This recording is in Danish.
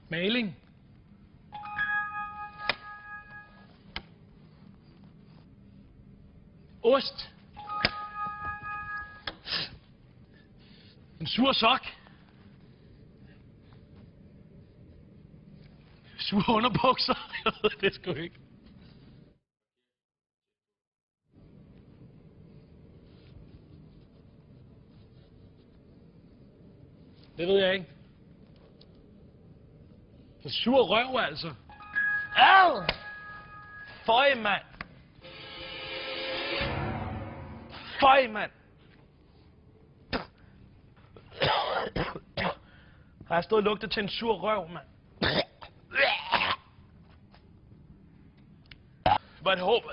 Maling. Ost. En sur sok. Sure underbukser. Jeg ved det sgu ikke. Det ved jeg ikke. En sur røv, altså. Au! Føj, mand. Føj, mand. Har jeg stået og lugtet til en sur røv, mand? But hope